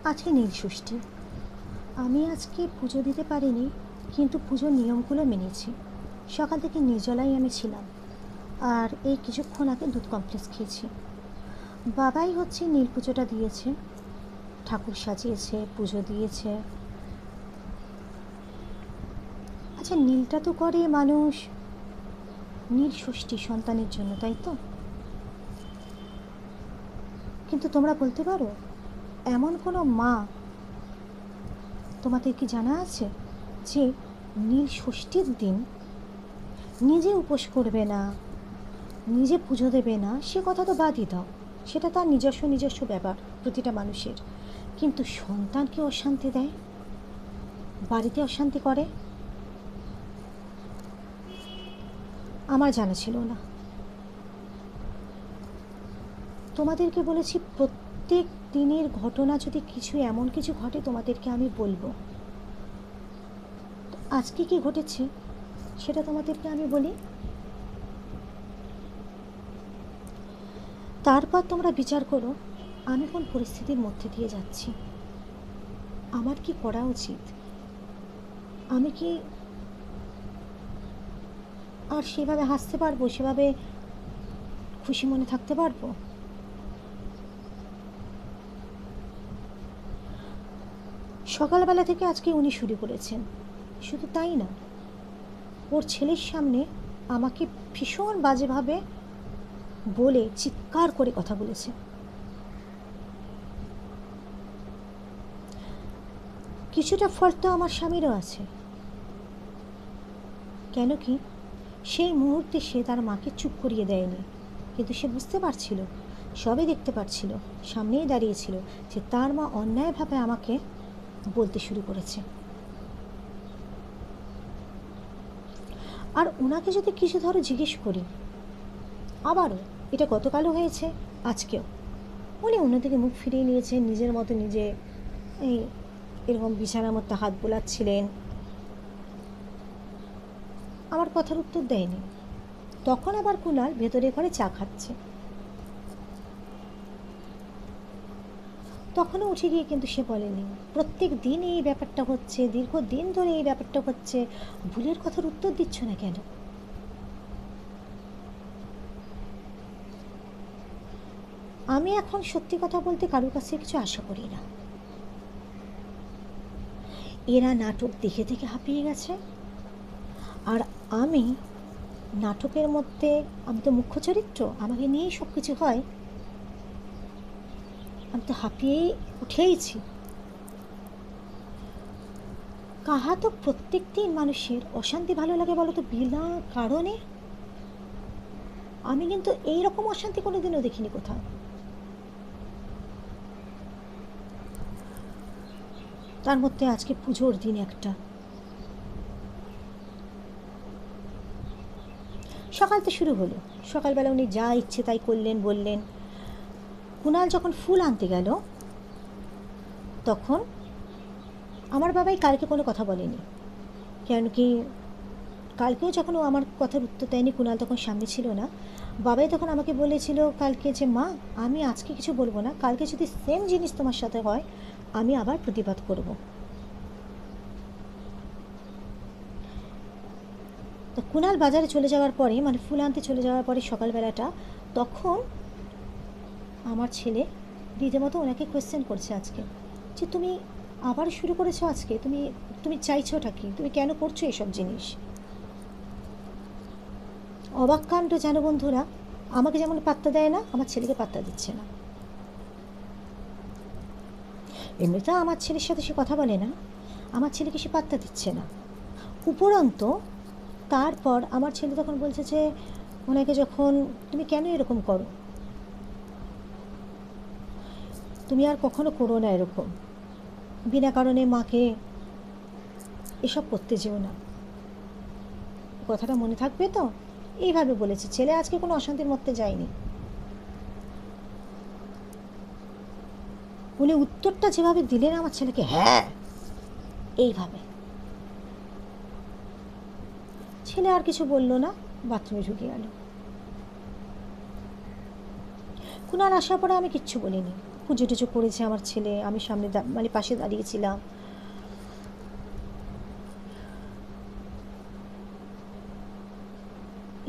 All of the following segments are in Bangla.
আজকে নীল ষষ্ঠী। আমি আজকে পুজো দিতে পারিনি, কিন্তু পুজোর নিয়মগুলো মেনেছি। সকাল থেকে নির্জলাই আমি ছিলাম, আর এই কিছুক্ষণ আগে দুধ কমপ্লেক্স খেয়েছি। বাবাই হচ্ছে নীল পুজোটা দিয়েছে, ঠাকুর সাজিয়েছে, পুজো দিয়েছে। আচ্ছা, নীলটা তো করে মানুষ নীল ষষ্ঠী সন্তানের জন্য, তাই তো? কিন্তু তোমরা বলতে পারো, এমন কোনো মা তোমাদের কি জানা আছে যে নীল ষষ্ঠীর দিন নিজে উপোস করবে না, নিজে পুজো দেবে না? সে কথা তো বাদই দাও, সেটা তার নিজস্ব ব্যাপার প্রতিটা মানুষের। কিন্তু সন্তানকে অশান্তি দেয়, বাড়িতে অশান্তি করে, আমার জানা ছিল না। তোমাদেরকে বলেছি প্রত্যেক দিনের ঘটনা যদি কিছু এমন কিছু ঘটে তোমাদেরকে আমি বলবো। আজকে কি ঘটেছে সেটা তোমাদেরকে আমি বলি, তারপর তোমরা বিচার করো আমি কোন পরিস্থিতির মধ্যে দিয়ে যাচ্ছি, আমার কি করা উচিত। আমি কি আর সেভাবে হাসতে পারবো, সেভাবে খুশি মনে থাকতে পারবো? সকালবেলা থেকে আজকে উনি শুরু করেছেন। শুধু তাই না, ওর ছেলের সামনে আমাকে ভীষণ বাজেভাবে বলে চিৎকার করে কথা বলেছে। কিছুটা ফল্ট তো আমার স্বামীরও আছে। কেন কি, সেই মুহূর্তে সে তার মাকে চুপ করিয়ে দেয়নি, কিন্তু সে বুঝতে পারছিল, সবই দেখতে পারছিল, সামনেই দাঁড়িয়েছিল যে তার মা অন্যায়ভাবে আমাকে বলতে শুরু করেছে। আর ওনাকে যদি কিছু ধরো জিজ্ঞেস করি, আবারও এটা গতকালও হয়েছে, আজকেও উনি অন্যদিকে মুখ ফিরিয়ে নিয়েছেন, নিজের মতো নিজে এই এরকম বিছানার মধ্যে হাত বোলাচ্ছিলেন, আমার কথার উত্তর দেয়নি। তখন আবার কুণাল ভেতরে ঘরে চা খাচ্ছে, তখনও উঠে গিয়ে কিন্তু সে বলেনি প্রত্যেক দিন এই ব্যাপারটা হচ্ছে, দীর্ঘদিন ধরে এই ব্যাপারটা হচ্ছে, ভুলের কথার উত্তর দিচ্ছ না কেন? আমি এখন সত্যি কথা বলতে কারোর কাছে কিছু আশা করি না। এরা নাটক দেখে দেখে হাঁপিয়ে গেছে, আর আমি নাটকের মধ্যে, আমি তো মুখ্য চরিত্র, আমাকে নিয়েই সব কিছু হয়। আমি তো হাঁপিয়েই উঠেইছি। কাহা তো প্রত্যেক দিন মানুষের অশান্তি ভালো লাগে বলো তো, বিনা কারণে? আমি কিন্তু এইরকম অশান্তি কোনোদিনও দেখিনি কোথাও। তার মধ্যে আজকে পুজোর দিন একটা। সকাল তো শুরু হলো, সকালবেলা উনি যা ইচ্ছে তাই করলেন, বললেন। কুণাল যখন ফুল আনতে গেল, তখন আমার বাবাই কালকে কোনো কথা বলেনি, কেন কি কালকেও যখন ও আমার কথার উত্তর দেয়নি, কুণাল তখন সামনে ছিল না, বাবাই তখন আমাকে বলেছিল কালকে যে মা, আমি আজকে কিছু বলবো না, কালকে যদি সেম জিনিস তোমার সাথে হয় আমি আবার প্রতিবাদ করব। তো কুণাল বাজারে চলে যাওয়ার পরে, মানে ফুল আনতে চলে যাওয়ার পরে সকালবেলাটা, তখন আমার ছেলে রীতিমতো ওনাকে কোয়েশ্চেন করছে আজকে, যে তুমি আবার শুরু করেছো আজকে, তুমি তুমি চাইছোটা কি, তুমি কেন করছো এসব জিনিস? অবাক কাণ্ড যেন বন্ধুরা, আমাকে যেমন পাত্তা দেয় না, আমার ছেলেকে পাত্তা দিচ্ছে না। এমনিতে আমার ছেলের সাথে সে কথা বলে না, আমার ছেলেকে সে পাত্তা দিচ্ছে না। উপরন্ত তারপর আমার ছেলে তখন বলছে যে ওনাকে যখন, তুমি কেন এরকম করো, তুমি আর কখনো করো না এরকম, বিনা কারণে মাকে এসব করতে যেও না। কথাটা মনে থাকবে তো? এইভাবে বলেছে। ছেলে আজকে কোনো অশান্তির মধ্যে যায়নি। উনি উত্তরটা যেভাবে দিলেন আমার ছেলেকে, হ্যাঁ এইভাবে, ছেলে আর কিছু বলল না, বাথরুমে ঢুকে গেল। কুণাল আসার পরে আমি কিচ্ছু বলিনি, পুজো টুজো করেছে আমার ছেলে, আমি সামনে মানে পাশে দাঁড়িয়েছিলাম।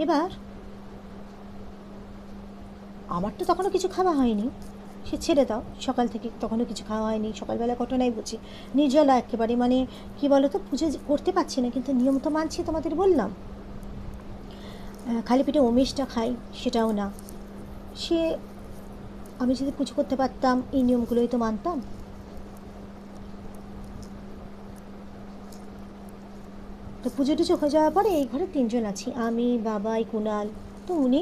এবার আমার তো তখনও কিছু খাওয়া হয়নি, সে ছেড়ে দাও, সকাল থেকে তখনও কিছু খাওয়া হয়নি। সকালবেলা ঘটনাই বলছি, নির্জলা একেবারে, মানে কি বলো তো, পুজো করতে পারছি না কিন্তু নিয়ম তো মানছি, তোমাদের বললাম। খালি পেটে ওমেশটা খাই সেটাও না। সে আমি যদি পুজো করতে পারতাম এই নিয়মগুলোই তো মানতাম। তো পুজো টুজো হয়ে যাওয়ার পরে এই ঘরে 3 জন আছি, আমি, বাবাই, কুণাল। তো উনি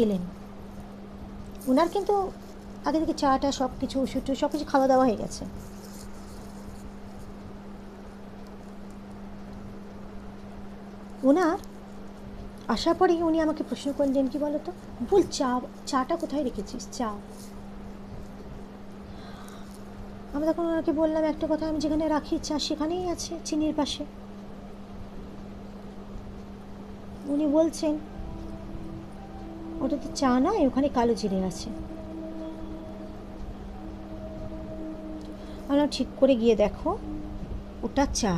এলেন। ওনার কিন্তু আগে থেকে চাটা সব কিছু, ওষুধ সব কিছু খাওয়া দাওয়া হয়ে গেছে। ওনার আসার পরেই উনি আমাকে প্রশ্ন করলেন, কি বলো তো, বল চাটা কোথায় রেখেছিস, চা। আমি তখন ওনাকে বললাম একটা কথা, আমি যেখানে রাখি চা সেখানেই আছে, চিনির পাশে। উনি বলছেন ওটা তো চা নয়, ওখানে কালো জিরে আছে। আমরা ঠিক করে গিয়ে দেখো ওটা চা।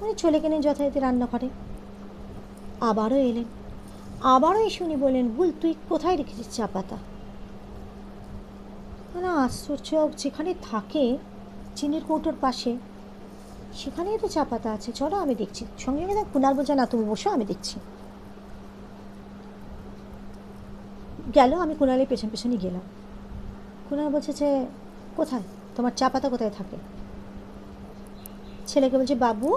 উনি চলে গেলেন যথারীতি রান্নাঘরে। আবারও এলেন, আবারও এসে উনি বললেন, ভুল তুই কোথায় রেখেছিস চা পাতা। না আশ্চর্য, যেখানে থাকে চিনির কৌটোর পাশে সেখানেই তো চা পাতা আছে, চলো আমি দেখছি। সঙ্গে সঙ্গে কুণাল বলছে, না তুমি বসো আমি দেখছি। গেল, আমি কুণালের পেছন পেছনই গেলাম। কুণাল বলছে যে কোথায় তোমার চা পাতা কোথায় থাকে। ছেলেকে বলছে, বাবু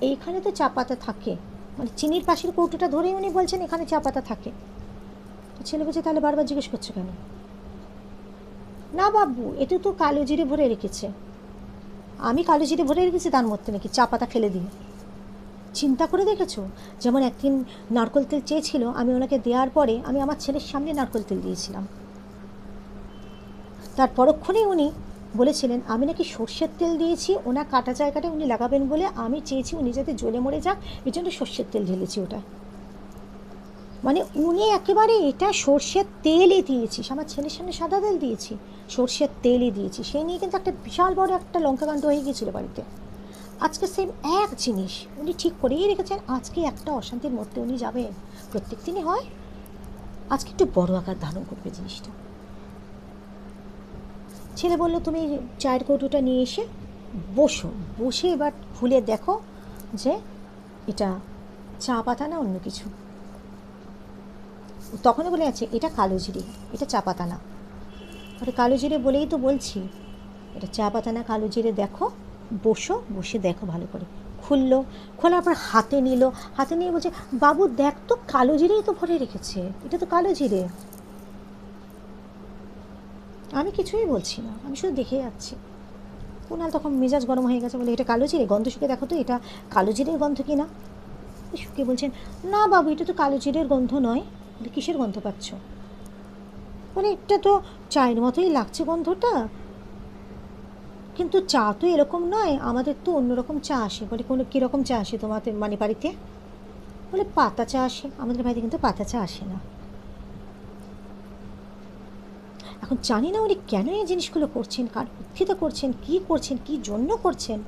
এইখানে তো চা পাতা থাকে, মানে চিনির পাশের কৌটোটা ধরেই উনি বলছেন এখানে চা পাতা থাকে। তো ছেলে বলছে, তাহলে বারবার জিজ্ঞেস করছো কেন। না বাবু, এটা তো কালো জিরে ভরে রেখেছে। আমি কালো জিরে ভরে রেখেছি তার মধ্যে নাকি চা পাতা ফেলে দিয়ে। চিন্তা করে দেখেছো, যেমন একদিন নারকেল তেল চেয়েছিল, আমি ওনাকে দেওয়ার পরে আমি আমার ছেলের সামনে নারকেল তেল দিয়েছিলাম। তার পরক্ষণেই উনি বলেছিলেন আমি নাকি সর্ষের তেল দিয়েছি, ওনার কাটা জায়গাটা উনি লাগাবেন বলে আমি চেয়েছি উনি যাতে জ্বলে মরে যাক, এই জন্য সর্ষের তেল ঢেলেছি ওটা। মানে উনি একেবারে এটা সর্ষের তেলই দিয়েছিস, আমার ছেলের সামনে সাদা তেল দিয়েছি, সর্ষের তেলই দিয়েছি। সেই নিয়ে কিন্তু একটা বিশাল বড় একটা লঙ্কাকাণ্ড হয়ে গিয়েছিল বাড়িতে। আজকে সেম এক জিনিস উনি ঠিক করেই রেখেছেন, আজকে একটা অশান্তির মধ্যে উনি যাবেন। প্রত্যেক দিনই হয়, আজকে একটু বড় আকার ধারণ করবে জিনিসটা। ছেলে বলল, তুমি চায়ের কৌটোটা নিয়ে এসে বসো, বসে এবার খুলে দেখো যে এটা চা পাতা না অন্য কিছু। তখনই বলে আছে এটা কালো জিরে, এটা চা পাতা না। আরে কালো জিরে বলেই তো বলছি, এটা চা পাতা না কালো জিরে, দেখো বসো, বসে দেখো ভালো করে। খুললো, খোলার পর হাতে নিল, হাতে নিয়ে বলছে, বাবু দেখ তো কালো জিরেই তো ভরে রেখেছে, এটা তো কালো জিরে। আমি কিছুই বলছি না, আমি শুধু দেখে যাচ্ছি। কুণাল তখন মেজাজ গরম হয়ে গেছে, বলে এটা কালো জিরে, গন্ধ শুকে দেখো তো এটা কালো জিরের গন্ধ কি না। শুকে বলছেন, না বাবু এটা তো কালো জিরের গন্ধ নয়। বলে কিসের গন্ধ পাচ্ছ। বলে এটা তো চায়ের মতোই লাগছে গন্ধটা, কিন্তু চা তো এরকম নয়, আমাদের তো অন্যরকম চা আসে। বলে কোনো কীরকম চা আসে তোমাদের মানে বাড়িতে। বলে পাতা চা আসে, আমাদের বাড়িতে কিন্তু পাতা চা আসে না। এখন জানি না উনি কেন এই জিনিসগুলো করছেন, কার বুদ্ধিতে করছেন, কী জন্য করছেন।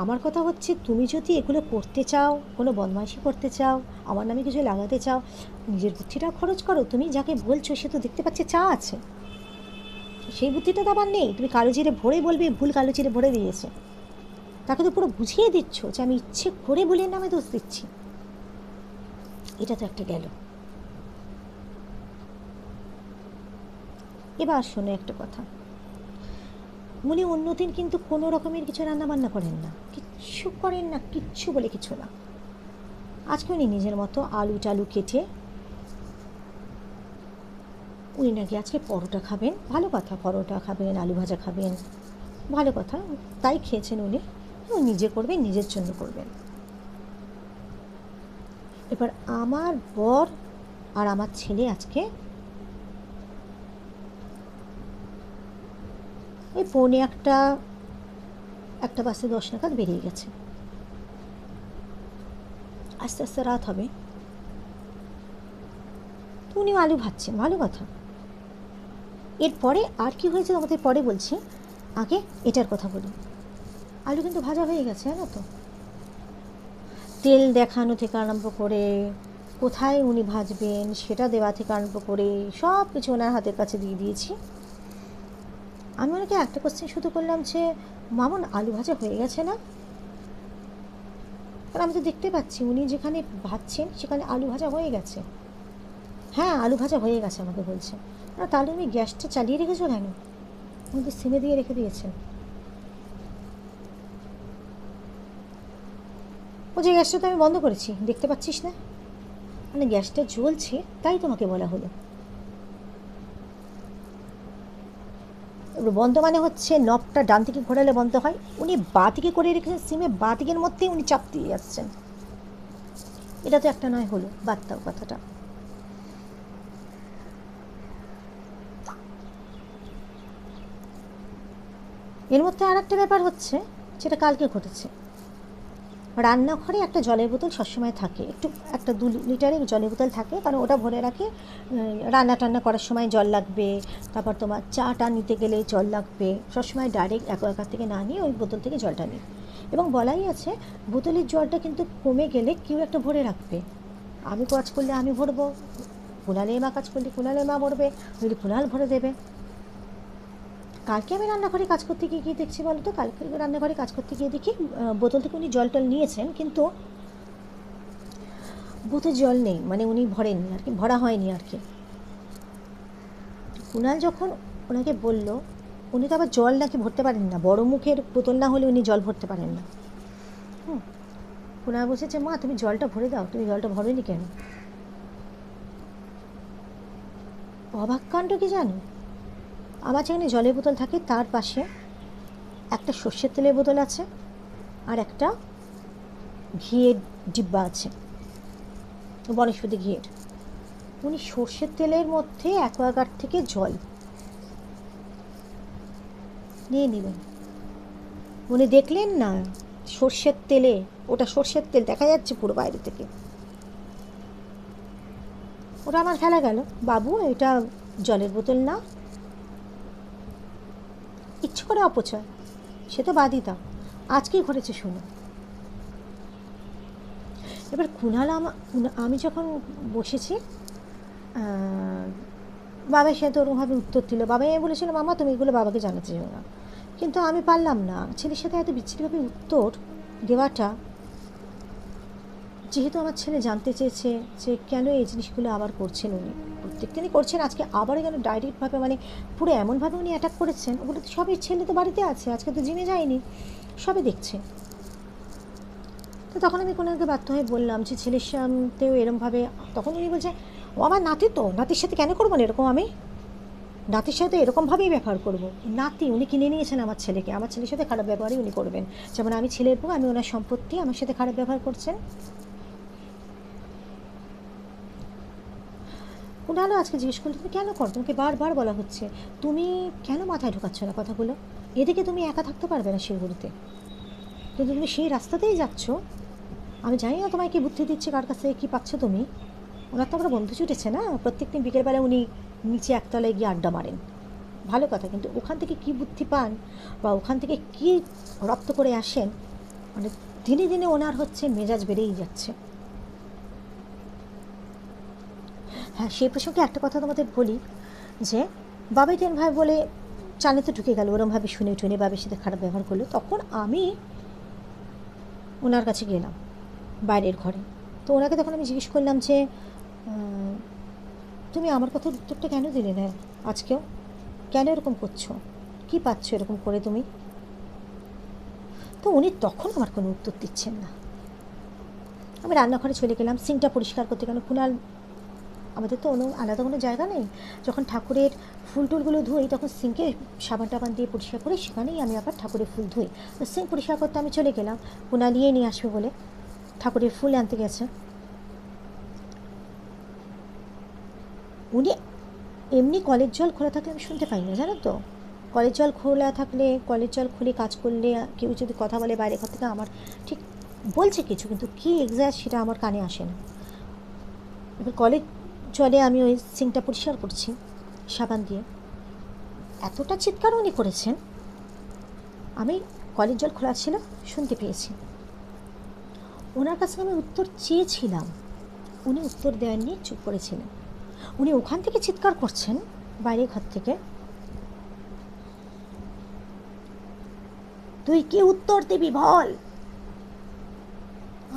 আমার কথা হচ্ছে, তুমি যদি এগুলো করতে চাও, কোনো বদমাইশি করতে চাও, আমার নামে কিছু লাগাতে চাও, নিজের বুদ্ধিটাও খরচ করো। তুমি যাকে বলছো সে তো দেখতে পাচ্ছে চা আছে, সেই বুদ্ধিটা তো আবার নেই। তুমি কালো জিরে ভরে বলবে ভুল কালো জিরে ভরে দিয়েছে, তাকে তো পুরো বুঝিয়ে দিচ্ছ যে আমি ইচ্ছে করে ভুলের নামে দোষ দিচ্ছি। এটা তো একটা গেল। এবার শোনো একটা কথা, উনি অন্যদিন কিন্তু কোনো রকমের কিছু রান্নাবান্না করেন না, কিচ্ছু করেন না, কিচ্ছু বলে কিছু না। আজকে উনি নিজের মতো আলু টালু কেটে উনি নাকি আজকে পরোটা খাবেন। ভালো কথা, পরোটা খাবেন, আলু ভাজা খাবেন, ভালো কথা, তাই খেয়েছেন উনি। নিজে করবেন, নিজের জন্য করবেন। এবার আমার বর আর আমার ছেলে আজকে এই পৌনে একটা বাসে 10 নাগাদ বেরিয়ে গেছে। আস্তে আস্তে রাত হবে। তো উনি আলু ভাজছেন, ভালো কথা। এরপরে আর কি হয়েছে আমাদের পরে বলছি, আগে এটার কথা বলি। আলু কিন্তু ভাজা হয়ে গেছে, জানো তো। তেল দেখানো থেকে আরম্ভ করে কোথায় উনি ভাজবেন সেটা দেওয়া থেকে আরম্ভ করে সব কিছু ওনার হাতের কাছে দিয়ে দিয়েছি। আমি ওনাকে একটা কোশ্চেন শুধু করলাম যে, মামুন আলু ভাজা হয়ে গেছে না? কারণ আমি তো দেখতে পাচ্ছি উনি যেখানে ভাজছেন সেখানে আলু ভাজা হয়ে গেছে। হ্যাঁ, আলু ভাজা হয়ে গেছে আমাকে বলছে। না তাহলে তুমি গ্যাসটা চালিয়ে রেখেছো কেন? উনি তো সিমে দিয়ে রেখে দিয়েছেন। ও যে গ্যাসটা তো আমি বন্ধ করেছি, দেখতে পাচ্ছিস না? মানে গ্যাসটা জ্বলছে তাই তোমাকে বলা হলো। বন্ধ মানে হচ্ছে নবটা ডান দিকে ঘোরালে বন্ধ হয়, উনি বাঁ দিকে করে রেখেছেন সিমে, বাঁ দিকের মধ্যেই উনি চাপ দিয়ে যাচ্ছেন। এটা তো একটা নয় হলো, বাদ দাও কথাটা। এর মধ্যে আর একটা ব্যাপার হচ্ছে, যেটা কালকে ঘটেছে। রান্নাঘরে একটা জলের বোতল সবসময় থাকে, একটা 2 লিটারের জলের বোতল থাকে, কারণ ওটা ভরে রাখে। রান্না টান্না করার সময় জল লাগবে, তারপর তোমার চাটা নিতে গেলে জল লাগবে, সবসময় ডাইরেক্ট অ্যাকোয়াগার্ড থেকে না নিয়ে ওই বোতল থেকে জলটা নিই। এবং বলাই আছে বোতলের জলটা কিন্তু কমে গেলে কেউ একটা ভরে রাখবে। আমি কাজ করলে আমি ভরবো, কুণালের মা কাজ করলে কুণালের মা ভরবে, যদি কুণাল ভরে দেবে। কালকে আমি রান্নাঘরে কাজ করতে গিয়ে কী দেখছি বলো তো, কালকে রান্নাঘরে কাজ করতে গিয়ে দেখি বোতল থেকে উনি জল টল নিয়েছেন, কিন্তু বোতল জল নেই, মানে উনি ভরেননি আর কি, ভরা হয়নি আর কি। কুণাল যখন ওনাকে বলল, উনি তো আবার জল নাকি ভরতে পারেন না, বড় মুখের বোতল না হলে উনি জল ভরতে পারেন না। কুণাল বলছে যে, মা তুমি জলটা ভরে দাও, তুমি জলটা ভরোনি কেন? অবাক কাণ্ড কি জানো, আমার যেখানে জলের বোতল থাকে তার পাশে একটা সর্ষের তেলের বোতল আছে আর একটা ঘিয়ের ডিব্বা আছে, বনস্পতি ঘিয়ের। উনি সর্ষের তেলের মধ্যে অ্যাকোয়াগার্ড থেকে জল নিয়ে নেবেন। উনি দেখলেন না সর্ষের তেলে, ওটা সর্ষের তেল দেখা যাচ্ছে পুরো বাইরে থেকে। ওটা আমার ফেলা গেল, বাবু এটা জলের বোতল না। ইচ্ছে করে অপচয়, সে তো বাদই দাও, আজকেই ঘটেছে শুনো। এবার কুণাল আমি যখন বসেছি, বাবা সে তো ওরকমভাবে উত্তর দিল। বাবাই বলেছিল, মামা তুমি এগুলো বাবাকে জানাতে চাও না। কিন্তু আমি পারলাম না ছেলের সাথে এত বিচ্ছিরিভাবে উত্তর দেওয়াটা। যেহেতু আমার ছেলে জানতে চেয়েছে যে কেন এই জিনিসগুলো আবার করছেন উনি, প্রত্যেক দিনই করছেন, আজকে আবার কেন ডাইরেক্টভাবে, মানে পুরো এমনভাবে উনি অ্যাটাক করেছেন। ওগুলো তো সবই, ছেলে তো বাড়িতে আছে, আজকে তো জিমে যায়নি, সবে দেখছে। তো তখন আমি কোনোকে বাধ্য হয়ে বললাম যে ছেলের সাথেও এরমভাবে। তখন উনি বলছে, ও আমার নাতি, তো নাতির সাথে কেন করবো না এরকম, আমি নাতির সাথে এরকমভাবেই ব্যবহার করব। নাতি উনি কিনে নিয়েছেন আমার ছেলেকে, আমার ছেলের সাথে খারাপ ব্যবহারই উনি করবেন। যেমন আমি ছেলের বউ, আমি ওনার সম্পত্তি, আমার সাথে খারাপ ব্যবহার করছেন। কুণালও আজকে জিজ্ঞেস করলো, তুমি কেন করো, তোমাকে বারবার বলা হচ্ছে, তুমি কেন মাথায় ঢোকাচ্ছ না কথাগুলো? এদিকে তুমি একা থাকতে পারবে না শিলিগুড়িতে, কিন্তু তুমি সেই রাস্তাতেই যাচ্ছ। আমি জানি না তোমায় কী বুদ্ধি দিচ্ছে, কার কাছ থেকে কী পাচ্ছ তুমি। ওনার তো আমরা বন্ধু ছুটেছে না, প্রত্যেক দিন বিকেলবেলা উনি নিচে একতলায় গিয়ে আড্ডা মারেন, ভালো কথা, কিন্তু ওখান থেকে কী বুদ্ধি পান বা ওখান থেকে কী রপ্ত করে আসেন, মানে দিনে দিনে ওনার হচ্ছে মেজাজ বেড়েই যাচ্ছে। হ্যাঁ, সেই প্রসঙ্গে একটা কথা তোমাদের বলি, যে বাবাই টেন ভাই বলে চানে তো ঢুকে গেল, ওরমভাবে শুনে টুনে বাবার সাথে খারাপ ব্যবহার করলো। তখন আমি ওনার কাছে গেলাম বাইরের ঘরে। তো ওনাকে তখন আমি জিজ্ঞেস করলাম যে, তুমি আমার কথার উত্তরটা কেন দিলে না আজকেও, কেন এরকম করছো, কী পাচ্ছ এরকম করে তুমি? তো উনি তখন আমার কোনো উত্তর দিচ্ছেন না। আমি রান্নাঘরে চলে গেলাম সিঙ্কটা পরিষ্কার করতে, কেন কুণাল, আমাদের তো আলাদা কোনো জায়গা নেই। যখন ঠাকুরের ফুল টুলগুলো ধুই তখন সিঙ্কে সাবান টাবান দিয়ে পরিষ্কার করে সেখানেই আমি আবার ঠাকুরের ফুল ধুই। তো সিঙ্ক পরিষ্কার করতে আমি চলে গেলাম, কুণাল নিয়ে আসবে বলে ঠাকুরের ফুল আনতে গেছে। উনি এমনি কলের জল খোলা থাকলে আমি শুনতে পাই না, জানো তো। কলের জল খোলা থাকলে, কলের জল খুলে কাজ করলে কেউ যদি কথা বলে বাইরে ঘর থেকে, আমার ঠিক বলছে কিছু, কিন্তু কী এক্স্যাক্ট সেটা আমার কানে আসে না। এবার কলের জলে আমি ওই সিঙ্কটা পরিষ্কার করছি সাবান দিয়ে, এতটা চিৎকার উনি করেছেন, আমি কলের জল খোলা ছিল, শুনতে পেয়েছি। ওনার কাছে আমি উত্তর চেয়েছিলাম, উনি উত্তর দেননি, চুপ করেছিলেন। উনি ওখান থেকে চিৎকার করছেন, বাইরের ঘর থেকে, তুই কি উত্তর দিবি বল।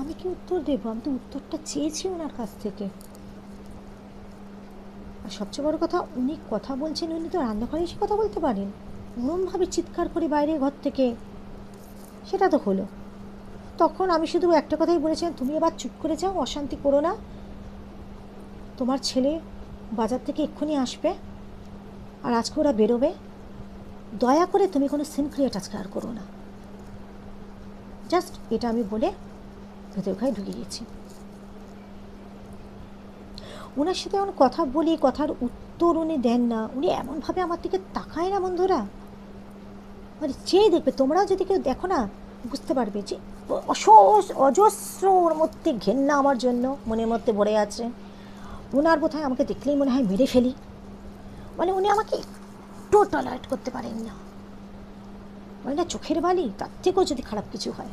আমি কি উত্তর দেবো? আমি তো উত্তরটা চেয়েছি ওনার কাছ থেকে। আর সবচেয়ে বড় কথা, উনি কথা বলছেন, উনি তো রান্নাঘরে এসে কথা বলতে পারেন, ওরমভাবে চিৎকার করে বাইরের ঘর থেকে, সেটা তো হলো। তখন আমি শুধু একটা কথাই বলেছিলাম, তুমি এবার চুপ করে যাও, অশান্তি করো না, তোমার ছেলে বাজার থেকে এক্ষুনি আসবে আর আজকে ওরা বেরোবে, দয়া করে তুমি কোনো সিন ক্রিয়েট আজকে আর করো না। জাস্ট এটা আমি বলে ভেতর ঘরে ঢুকে গেছি। ওনার সাথে এমন কথা বলি, কথার উত্তর উনি দেন না, উনি এমনভাবে আমার দিকে তাকায় না বন্ধুরা, মানে চেয়ে দেখবে, তোমরাও যদি কেউ দেখো না বুঝতে পারবে যে অজস্র ওর মধ্যে ঘেন্না আমার জন্য মনের মধ্যে ভরে আছে। ওনার বোধহয় আমাকে দেখলেই মনে হয় মেরে ফেলি, মানে উনি আমাকে একটু টলারেট করতে পারেন না, মানে না চোখের বালি, তার থেকেও যদি খারাপ কিছু হয়।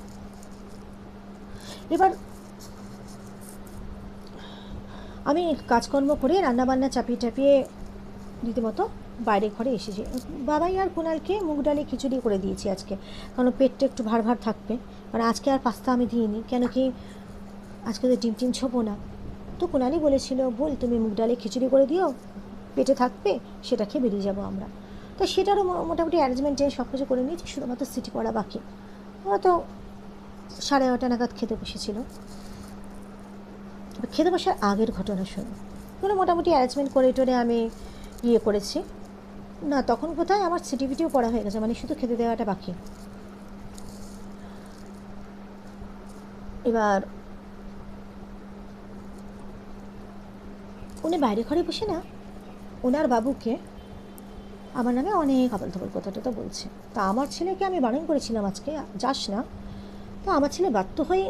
এবার আমি কাজকর্ম করে রান্নাবান্না চাপিয়ে টাপিয়ে রীতিমতো বাইরে ঘরে এসেছি। বাবাই আর কুণালকে মুগ ডালে খিচুড়ি করে দিয়েছি আজকে, কারণ পেটটা একটু ভার ভার থাকবে। কারণ আজকে আর পাস্তা আমি দিইনি, কেন কি আজকে তো ডিম টিম ছোবো না। তো কুণালই বলেছিল, বল তুমি মুগ ডালে খিচুড়ি করে দিও, পেটে থাকবে, সেটা খেয়ে বেরিয়ে যাবো আমরা। তো সেটারও মোটামুটি অ্যারেঞ্জমেন্টে সব কিছু করে নিয়েছি, শুধুমাত্র সিটি পড়া বাকি। ওরা তো 11:30 নাগাদ খেতে বসেছিল। খেতে বসার আগের ঘটনা শুনি, কোনো মোটামুটি অ্যারেঞ্জমেন্ট করে টোরে আমি করেছি না, তখন কোথায় আমার সিটি ভিটিও পড়া হয়ে গেছে, মানে শুধু খেতে দেওয়াটা বাকি। এবার উনি বাইরে ঘরে বসে না ওনার বাবুকে আমার নামে অনেক আবল তাবল কথাটা তো বলছে। তা আমার ছেলেকে আমি বারণ করেছিলাম আজকে যাস না, তো আমার ছেলে বাধ্য হয়ে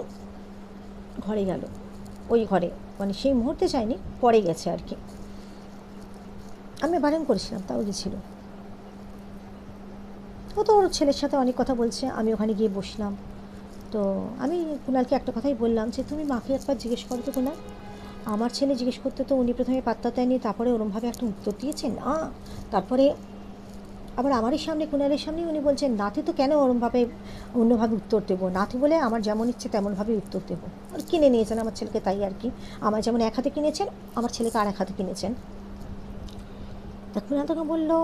ঘরে গেল, ওই ঘরে, মানে সেই মুহূর্তে চাইনি, পরে গেছে আর কি। আমি বারণ করেছিলাম, তাও গেছিল। ও তো ওর ছেলের সাথে অনেক কথা বলছে, আমি ওখানে গিয়ে বসলাম। তো আমি কুণালকে একটা কথাই বললাম যে তুমি মাকে একবার জিজ্ঞেস করো তো কুণাল, আমার ছেলে জিজ্ঞেস করতে তো উনি প্রথমে পাত্তা দেয়নি, তারপরে ওরমভাবে একটা উত্তর দিয়েছেন না, তারপরে আবার আমারই সামনে কুণালের সামনে উনি বলছেন নাতি তো কেন ওরমভাবে অন্যভাবে উত্তর দেবো, নাতি বলে আমার যেমন ইচ্ছে তেমনভাবেই উত্তর দেবো। আর কিনে নিয়েছেন আমার ছেলেকে, তাই আর কি, আমার যেমন এক হাতে কিনেছেন আমার ছেলেকে আর এক হাতে কিনেছেন। তা কুণাল তখন বললো,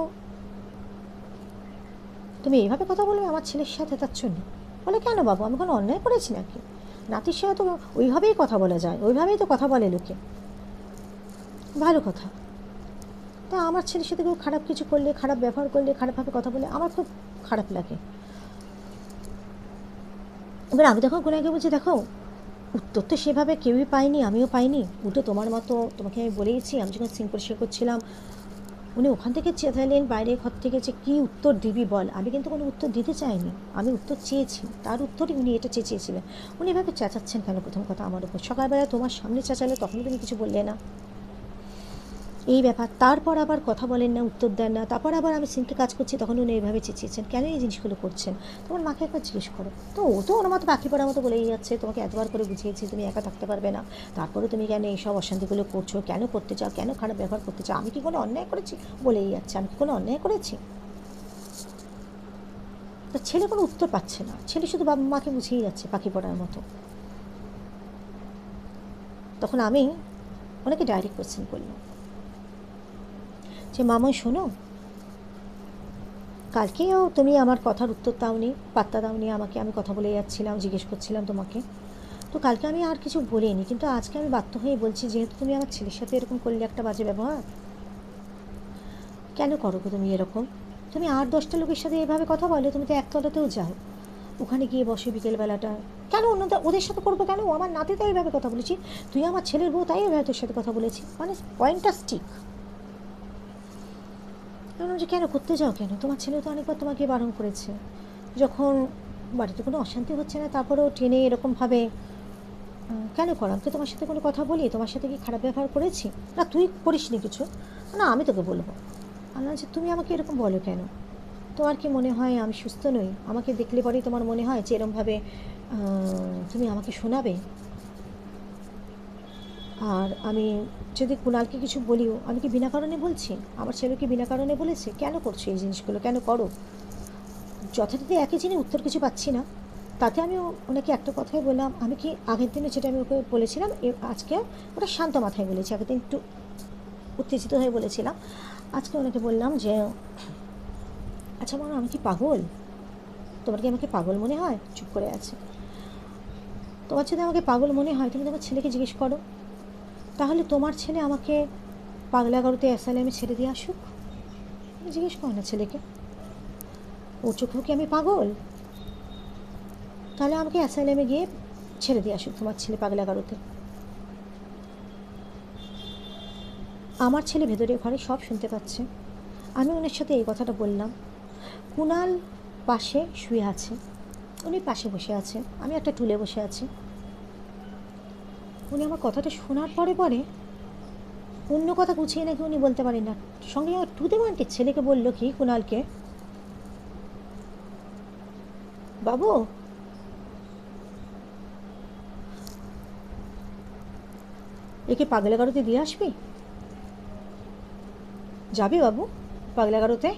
তুমি এইভাবে কথা বলবে আমার ছেলের সাথে, তার জন্য? বলে কেন বাবু, আমি কোনো অন্যায় করেছি নাকি? নাতির সাথে তো ওইভাবেই কথা বলা যায়, ওইভাবেই তো কথা বলে লোকে, ভালো কথা। তা আমার ছেলের সাথে কেউ খারাপ কিছু করলে, খারাপ ব্যবহার করলে, খারাপভাবে কথা বলে আমার খুব খারাপ লাগে। এবার আমি তখন কোনাকে বলছি, দেখো উত্তর তো সেভাবে কেউই পাইনি, আমিও পাইনি, উল্টো তোমার মতো, তোমাকে আমি বলেইছি, আমি যখন সিং পরিষ্কার করছিলাম উনি ওখান থেকে চেঁচালেন বাইরের ঘর থেকে যে কী উত্তর দিবি বল। আমি কিন্তু কোনো উত্তর দিতে চাইনি, আমি উত্তর চেয়েছি, তার উত্তরই উনি এটা চেয়েছিলেন। উনি এভাবে চেঁচাচ্ছেন কেন? প্রথম কথা আমার উপর, সকালবেলা তোমার সামনে চেঁচালে তখনও তুমি কিছু বললে না, এই ব্যাপার। তারপর আবার কথা বলেন না, উত্তর দেন না, তারপর আবার আমি সিঙ্কে কাজ করছি তখন উনি এইভাবে চেঁচিয়েছেন, কেন এই জিনিসগুলো করছেন? তোমার মাকে একবার জিজ্ঞেস করো। তো ও তো ওর মতো পাখি পড়ার মতো বলেই যাচ্ছে, তোমাকে এতবার করে বুঝিয়েছি তুমি একা থাকতে পারবে না, তারপরে তুমি কেন এইসব অশান্তিগুলো করছো, কেন করতে চাও, কেন খারাপ ব্যবহার করতে চাও? আমি কি কোনো অন্যায় করেছি? বলেই যাচ্ছে, আমি কি কোনো অন্যায় করেছি? তা ছেলে কোনো উত্তর পাচ্ছে না, ছেলে শুধু বাবা মাকে বুঝিয়েই যাচ্ছে পাখি পড়ার মতো। তখন আমি ওনাকে ডাইরেক্ট কোয়েশ্চেন করলাম যে মামা শোনো, কালকেও তুমি আমার কথার উত্তর দাওনি, পাত্তা দাওনি আমাকে, আমি কথা বলে যাচ্ছিলাম, জিজ্ঞেস করছিলাম তোমাকে, তো কালকে আমি আর কিছু বলিনি, কিন্তু আজকে আমি বাধ্য হয়ে বলছি, যেহেতু তুমি আমার ছেলের সাথে এরকম করলে একটা বাজে ব্যবহার, কেন করো গো তুমি এরকম? তুমি 8-10টা লোকের সাথে এভাবে কথা বলে, তুমি তো একতলাতেও যাও, ওখানে গিয়ে বসে বিকেলবেলাটা, কেন অন্যদের ওদের সাথে করবো কেন? আমার নাতি তাই এইভাবে কথা বলেছি, তুই আমার ছেলের বউ তাই এভাবে তোর সাথে কথা বলেছি, মানে পয়েন্টটা স্টিক। বললাম যে কেন করতে যাও কেন? তোমার ছেলে তো অনেকবার তোমাকে বারণ করেছে, যখন বাড়িতে কোনো অশান্তি হচ্ছে না তারপরেও টেনে এরকমভাবে কেন করো? আমি তো তোমার সাথে কোনো কথা বলি, তোমার সাথে কি খারাপ ব্যবহার করেছি? না তুই করিস নি কিছু, না আমি তোকে বলবো। আমি বলছি, তুমি আমাকে এরকম বলো কেন? তোমার কি মনে হয় আমি সুস্থ নই? আমাকে দেখলে পরেই তোমার মনে হয় যে এরমভাবে তুমি আমাকে শোনাবে? আর আমি যদি কুণালকে কিছু বলিও, আমি কি বিনা কারণে বলছি? আমার ছেলেকে বিনা কারণে বলেছে? কেন করছো এই জিনিসগুলো, কেন করো? যথারীতি একই জিনিস উত্তর কিছু পাচ্ছি না। তাতে আমি ওনাকে একটা কথাই বললাম, আমি কি আগের দিনে যেটা আমি ওকে বলেছিলাম আজকে ওটা শান্ত মাথায় বলেছি, আগের দিন একটু উত্তেজিত হয়ে বলেছিলাম। আজকে ওনাকে বললাম যে, আচ্ছা মা, আমি কি পাগল? তোমার কি আমাকে পাগল মনে হয়? চুপ করে আছে। তোমার যদি আমাকে পাগল মনে হয় তুমি তোমার ছেলেকে জিজ্ঞেস করো। তাহলে তোমার ছেলে আমাকে পাগলাগারোতে অ্যাসাইলামে ছেড়ে দিয়ে আসুক। জিজ্ঞেস করো না ছেলেকে, ওর চোখেও কি আমি পাগল? তাহলে আমাকে অ্যাসাইলামে গিয়ে ছেড়ে দিয়ে আসুক তোমার ছেলে পাগলাগারোতে। আমার ছেলে ভেতরে ঘরে সব শুনতে পাচ্ছে। আমি ওনার সাথে এই কথাটা বললাম। কুণাল পাশে শুয়ে আছে, উনি পাশে বসে আছে, আমি একটা টুলে বসে আছি। উনি আমার কথাটা শোনার পরে পরে অন্য কথা গুছিয়ে নাকি উনি বলতে পারেন না, সঙ্গে আমার টুদে মান্টির ছেলেকে বললো কি কুণালকে, বাবু একে পাগলাগারোতে দিয়ে আসবি? যাবি বাবু পাগলাগারোতে?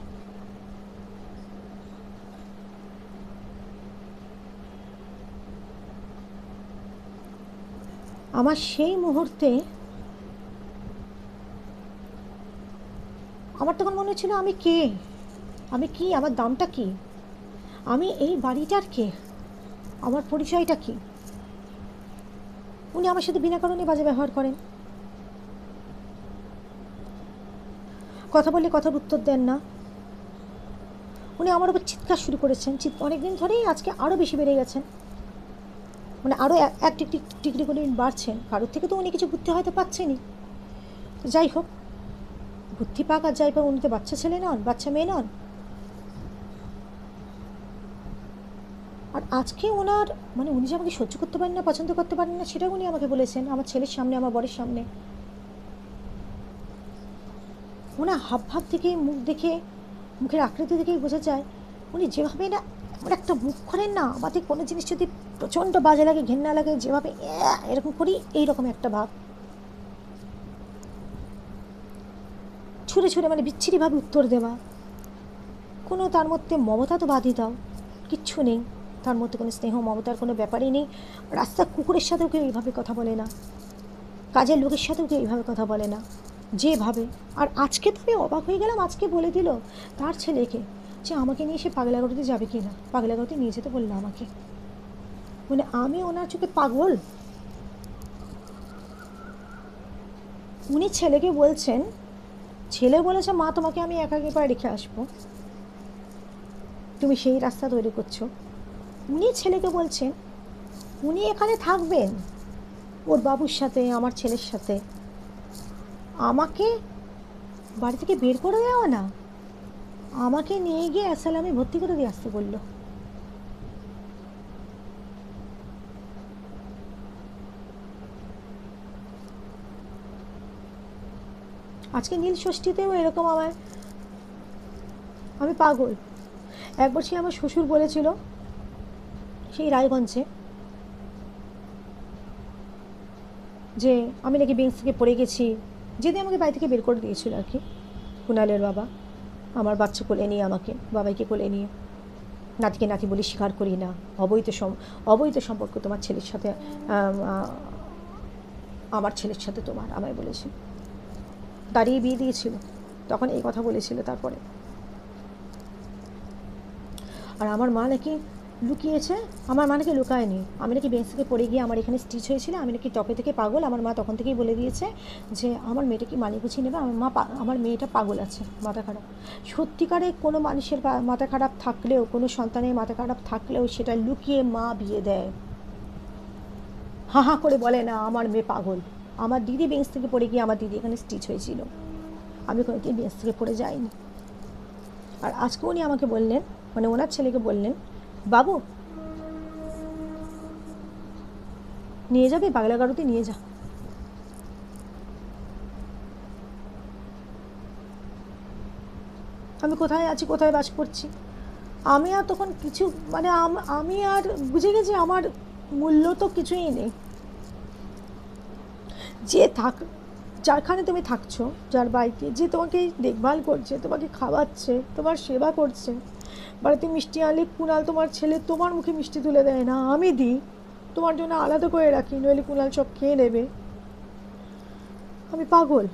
আমার সেই মুহূর্তে আমার তখন মনে হচ্ছিল আমি কে, আমি কি, আমার দামটা কি, আমি এই বাড়িটার কে, আমার পরিচয়টা কি? উনি আমার সাথে বিনা কারণে বাজে ব্যবহার করেন, কথা বললে কথার উত্তর দেন না। উনি আমার উপর চিৎকার শুরু করেছেন, অনেক দিন ধরেই, আজকে আরও বেশি বেড়ে গেছেন, মানে আরও এক টিকটি টিকটি করে বাড়ছেন। কারোর থেকে তো উনি কিছু বুদ্ধি হয়তো পাচ্ছেনই। যাই হোক, বুদ্ধি পাক আর যাই পাক, উনি তো বাচ্চা ছেলে নন, বাচ্চা মেয়ে নন। আর আজকে ওনার মানে উনি যে আমাকে সহ্য করতে পারেন না, পছন্দ করতে পারেন না, সেটাও উনি আমাকে বলেছেন আমার ছেলের সামনে, আমার বরের সামনে। ওনার হাব ভাব দেখে, মুখ দেখে, মুখের আকৃতি দেখেই বোঝা যায় উনি যেভাবে না এমন একটা মুখ করেন না, আমাদের কোনো জিনিস যদি প্রচণ্ড বাজে লাগে, ঘেন্না লাগে, যেভাবে এরকম করি, এইরকম একটা ভাব, ছুঁড়ে ছুঁড়ে মানে বিচ্ছিরিভাবে উত্তর দেওয়া। কোনো তার মধ্যে মমতা তো বাদই দাও, কিচ্ছু নেই তার মধ্যে, কোনো স্নেহ মমতার কোনো ব্যাপারই নেই। রাস্তার কুকুরের সাথেও কেউ এইভাবে কথা বলে না, কাজের লোকের সাথেও কেউ এইভাবে কথা বলে না যেভাবে। আর আজকে তো আমি অবাক হয়ে গেলাম, আজকে বলে দিল তার ছেলেকে যে আমাকে নিয়ে সে পাগলাগারোতে যাবে কি না, পাগলাগারোতে নিয়ে যেতে বললো আমাকে। মানে আমি ওনার চোখে পাগল? উনি ছেলেকে বলছেন, ছেলে বলেছে মা তোমাকে আমি একাকী পায়ে রেখে আসবো, তুমি সেই রাস্তা তৈরি করছো। উনি ছেলেকে বলছেন উনি এখানে থাকবেন ওর বাবুর সাথে, আমার ছেলের সাথে। আমাকে বাড়ি থেকে বের করে দেওয়া না, আমাকে নিয়ে গিয়ে অ্যাসাইলামে ভর্তি করে দিয়ে আসতে বললো। আজকে নীল ষষ্ঠীতেও এরকম আমায়, আমি পাগল। একবার সে আমার শ্বশুর বলেছিল সেই রায়গঞ্জে যে আমি নাকি বেঞ্চ থেকে পড়ে গেছি, যেদিন আমাকে বাড়ি থেকে বের করে দিয়েছিল আর কি কুণালের বাবা, আমার বাচ্চা কোলে নিয়ে, আমাকে বাবাইকে কোলে নিয়ে, নাতিকে নাতি বলি স্বীকার করি না, অবৈধ সম্পর্ক তোমার ছেলের সাথে, আমার ছেলের সাথে তোমার, আমায় বলেছে, দাঁড়িয়ে বিয়ে দিয়েছিল তখন এই কথা বলেছিল। তারপরে আর আমার মা নাকি লুকিয়েছে, আমার মা নাকি লুকায়নি, আমি নাকি বেঞ্চ থেকে পড়ে গিয়ে আমার এখানে স্টিচ হয়েছিল, আমি নাকি ত্বকে থেকে পাগল। আমার মা তখন থেকেই বলে দিয়েছে যে আমার মেয়েটা কি মানিয়ে গুছিয়ে নেবে, আমার মেয়েটা পাগল আছে, মাথা খারাপ। সত্যিকারে কোনো মানুষের মাথা খারাপ থাকলেও, কোনো সন্তানের মাথা খারাপ থাকলেও সেটা লুকিয়ে মা বিয়ে দেয়, হা হা করে বলে না আমার মেয়ে পাগল। আমার দিদি বেঞ্চ থেকে পড়ে গিয়ে আমার দিদি এখানে স্টিচ হয়েছিল, আমি কোনোদিন বেঞ্চ থেকে পড়ে যাইনি। আর আজকে উনি আমাকে বললেন, মানে ওনার ছেলেকে বললেন, বাবু নিয়ে যাবে পাগলাগারোতে, নিয়ে যা। আমি কোথায় আছি, কোথায় বাস করছি। আমি আর তখন কিছু মানে আমি আর বুঝে গেছি আমার মূল্য তো কিছুই নেই। যে যারখানে তুমি থাকছো, যার বাড়িতে, যে তোমাকে দেখভাল করছে, তোমাকে খাওয়াচ্ছে, তোমার সেবা করছে, বাড়িতে মিষ্টি আনলে কুণাল তোমার ছেলে তোমার মুখে মিষ্টি তুলে দেয় না, আমি দিই, তোমার জন্য আলাদা করে রাখি, নইলে কুণাল সব খেয়ে নেবে। আমি পাগল।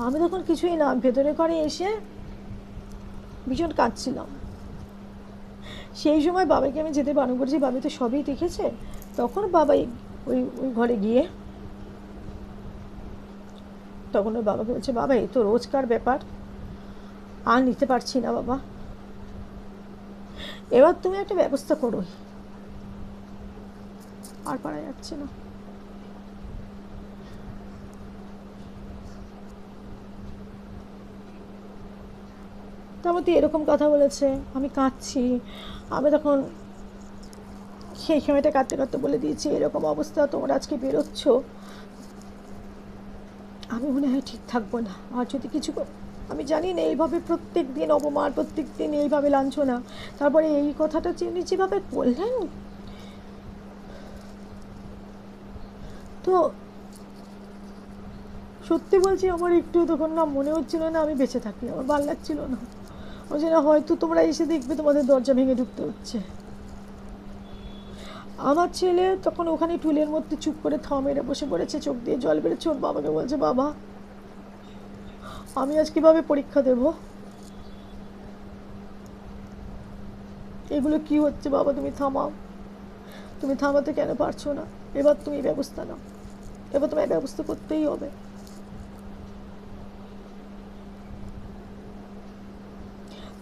আমি তখন কিছুই না, ভেতরে ঘরে এসে ভীষণ কাঁদছিলাম। সেই সময় বাবাকে আমি যেতে বারণ করেছি, বাবা তো সবই দেখেছে। তখন বাবাই ওই ওই ঘরে গিয়ে তখন ওর বাবাকে বলছে, বাবা এই তো রোজকার ব্যাপার, আর নিতে পারছি না বাবা, এবার তুমি একটা ব্যবস্থা করো, আর পারা যাচ্ছে না। তারপর তো এরকম কথা বলেছে, আমি কাঁদছি। আমি তখন সেই সময়টা কাঁদতে কাঁদতে বলে দিয়েছি, এরকম অবস্থা, তোমরা আজকে বেরোচ্ছ, আমি মনে হয় ঠিক থাকবো না। আর যদি কিছু আমি জানি না, এইভাবে প্রত্যেক দিন অপমান, প্রত্যেক দিন এইভাবে লাঞ্ছনা, তারপরে এই কথাটা যিনি যেভাবে বললেন, তো সত্যি বলছি আমার একটু তখন না মনে হচ্ছিল না আমি বেঁচে থাকি, আমার ভালো লাগছিল না। বলছি না, হয়তো তোমরা এসে দেখবে তোমাদের দরজা ভেঙে ঢুকতে হচ্ছে। আমার ছেলে তখন ওখানে টুলের মধ্যে চুপ করে থা মেরে বসে পড়েছে, চোখ দিয়ে জল বেরোচ্ছে। ওর বাবাকে বলছে, বাবা আমি আজ কীভাবে পরীক্ষা দেব, এগুলো কি হচ্ছে বাবা, তুমি থামাও, তুমি থামাতে কেন পারছো না, এবার তুমি ব্যবস্থা নাও, এবার তোমায় ব্যবস্থা করতেই হবে।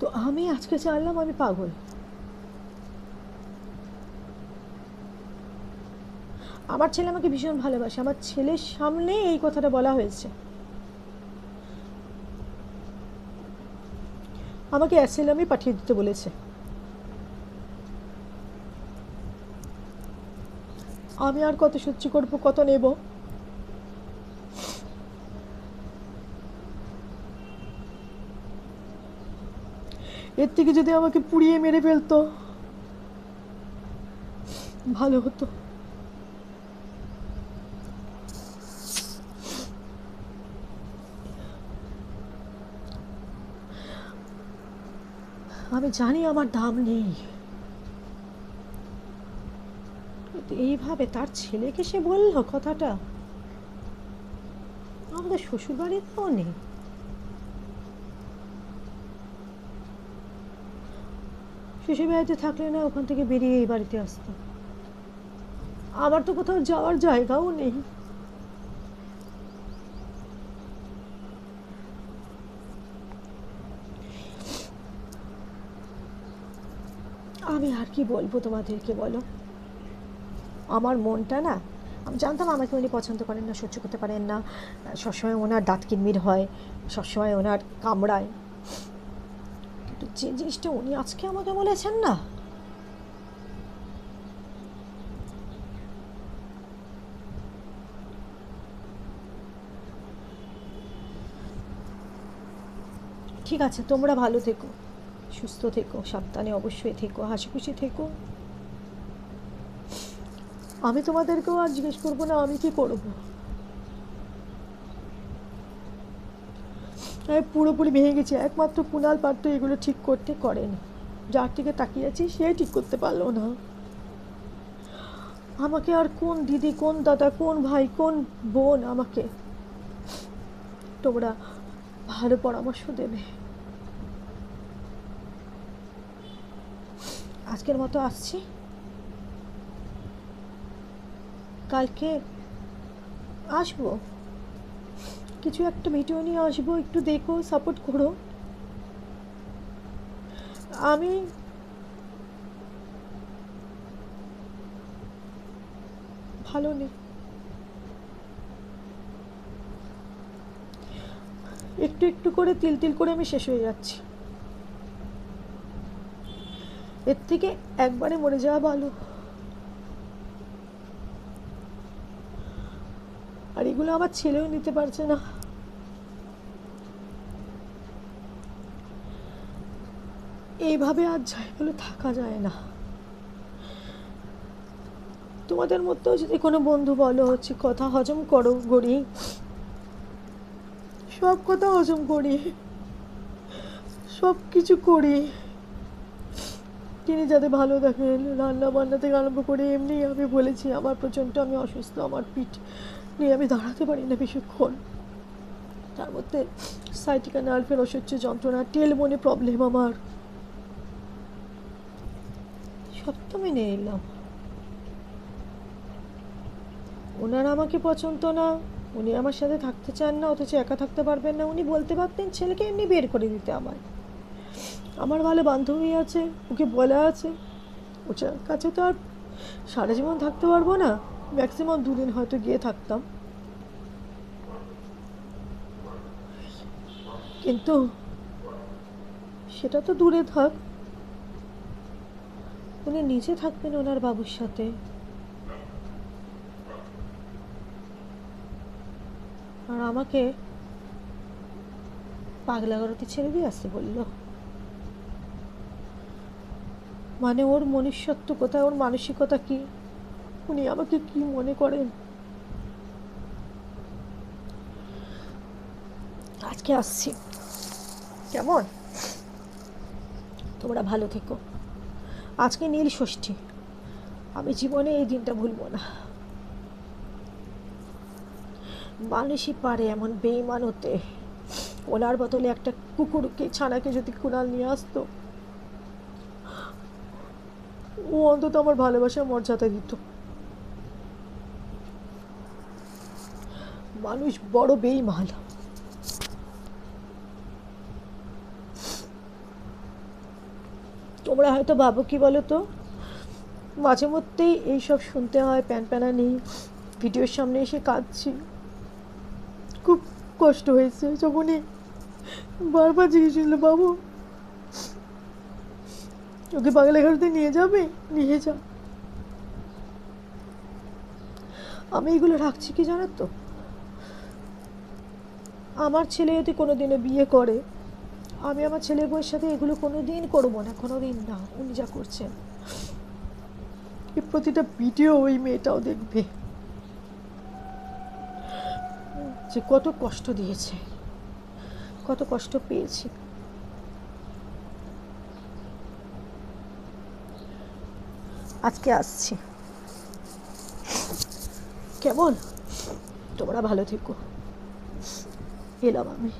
তো আমি আজকে জানলাম আমি পাগল। আমার ছেলে আমাকে ভীষণ ভালোবাসে, আমার ছেলের সামনে এই কথাটা বলা হয়েছে। আমাকে অ্যাসিলামে পাঠিয়ে দিতে বলেছে। আমি আর কত সহ্য করবো, কত নেব। এর থেকে যদি আমাকে পুড়িয়ে মেরে ফেলতো ভালো হতো। আমি জানি আমার দাম নেই, এইভাবে তার ছেলেকে সে বলল কথাটা, আমাদের শ্বশুর বাড়িতেও নেই। শ্বশুর বাড়িতে থাকলে না ওখান থেকে বেরিয়ে এই বাড়িতে আসতাম, আমার তো কোথাও যাওয়ার জায়গাও নেই। আমি আর কি বলবো তোমাদেরকে বলো, আমার মনটা না, আমি জানতাম আমাকে উনি পছন্দ করেন না, সহ্য করতে পারেন না, সবসময় ওনার দাঁত কিরমির হয়, সবসময় ওনার কামড়ায়, কিন্তু যে জিনিসটা উনি আজকে আমাকে বলেছেন না, ঠিক আছে তোমরা ভালো থেকো, সুস্থ থেকো, সাবধানে অবশ্যই থেকো, হাসি খুশি থেকো। আমি তোমাদেরকেও আর জিজ্ঞেস করবো না আমি কি করবো। আমি পুরোপুরি ভেঙে গেছি, একমাত্র কুণাল পারতো এগুলো ঠিক করতে, করেনি। যার দিকে তাকিয়ে আছি সে ঠিক করতে পারলো না। আমাকে আর কোন দিদি, কোন দাদা, কোন ভাই, কোন বোন আমাকে তোমরা ভালো পরামর্শ দেবে। আজকের মতো আসছি, কালকে আসবো, কিছু একটা ভিডিও নিয়ে আসবো, একটু দেখো, সাপোর্ট করো। আমি ভালো নেই, একটু একটু করে তিল তিল করে আমি শেষ হয়ে যাচ্ছি। এর থেকে একবারে মরে যাওয়া ভালো। আর এগুলো আমার ছেলেও নিতে পারছে না। এইভাবে আর যাই বলে থাকা যায় না। তোমাদের মধ্যেও যদি কোনো বন্ধু বলো হচ্ছে কথা হজম করো গড়ি, সব কথা হজম করি, সব কিছু করি, তিনি যাতে ভালো থাকেন, রান্না বান্না থেকে আরম্ভ করে এমনি আমি বলেছি আমার প্রচণ্ড আমি অসুস্থ, আমার পিঠ নিয়ে আমি দাঁড়াতে পারি না বেশিক্ষণ, তার মধ্যে সাইটিকা নার্ভের অসহ্য যন্ত্রণা, টেলমনে প্রবলেম আমার, সব তো মেনে নিলাম। ওনার আমাকে পছন্দ না, উনি আমার সাথে থাকতে চান না, অথচ একা থাকতে পারবেন না। উনি বলতে পারতেন ছেলেকে এমনি বের করে দিতে আমায়। আমার ভালো বান্ধবী আছে, ওকে বলা আছে, ওর কাছে তো আর সারা জীবন থাকতে পারবো না, ম্যাক্সিমাম 2 দিন হয়তো গিয়ে থাকতাম। কিন্তু সেটা তো দূরে থাক, উনি নিজে থাকবেন ওনার বাবুর সাথে, আর আমাকে পাগলা গারদে ছেড়ে দিয়ে আসতে বললো। মানে ওর মনুষ্যত্ব কোথায়, ওর মানসিকতা কি, উনি আমাকে কি মনে করেন। আজকে আসছি, কেমন? তোমরা ভালো থেকো। আজকে নীল ষষ্ঠী, আমি জীবনে এই দিনটা ভুলবো না। মানুষই পারে এমন বেইমান হতে, ওনার বদলে একটা কুকুরকে ছানাকে যদি কুণাল নিয়ে আসতো, ও অন্তত আমার ভালোবাসার মর্যাদা দিত। মানুষ বড় বেইমান। তোমরা হয়তো ভাবো কি বলো তো, মাঝে মধ্যেই এইসব শুনতে হয়, প্যানপ্যানানি, ভিডিওর সামনে এসে কাঁদছি। খুব কষ্ট হয়েছে যখনই বারবার জিজ্ঞেস করলো, বাবু ওকে পাগলা গারদে নিয়ে যাবে, নিয়ে যা। আমি এগুলো রাখছি কি জানো তো, আমার ছেলে যদি কোনোদিনও বিয়ে করে, আমি আমার ছেলের বউয়ের সাথে এগুলো কোনোদিন করবো না, কোনোদিন না। উনি যা করছেন, এই প্রতিটা ভিডিও ওই মেয়েটাও দেখবে যে কত কষ্ট দিয়েছে, কত কষ্ট পেয়েছি। আজকে আসছি, কেমন? তোমরা ভালো থেকো, এলাম আমি।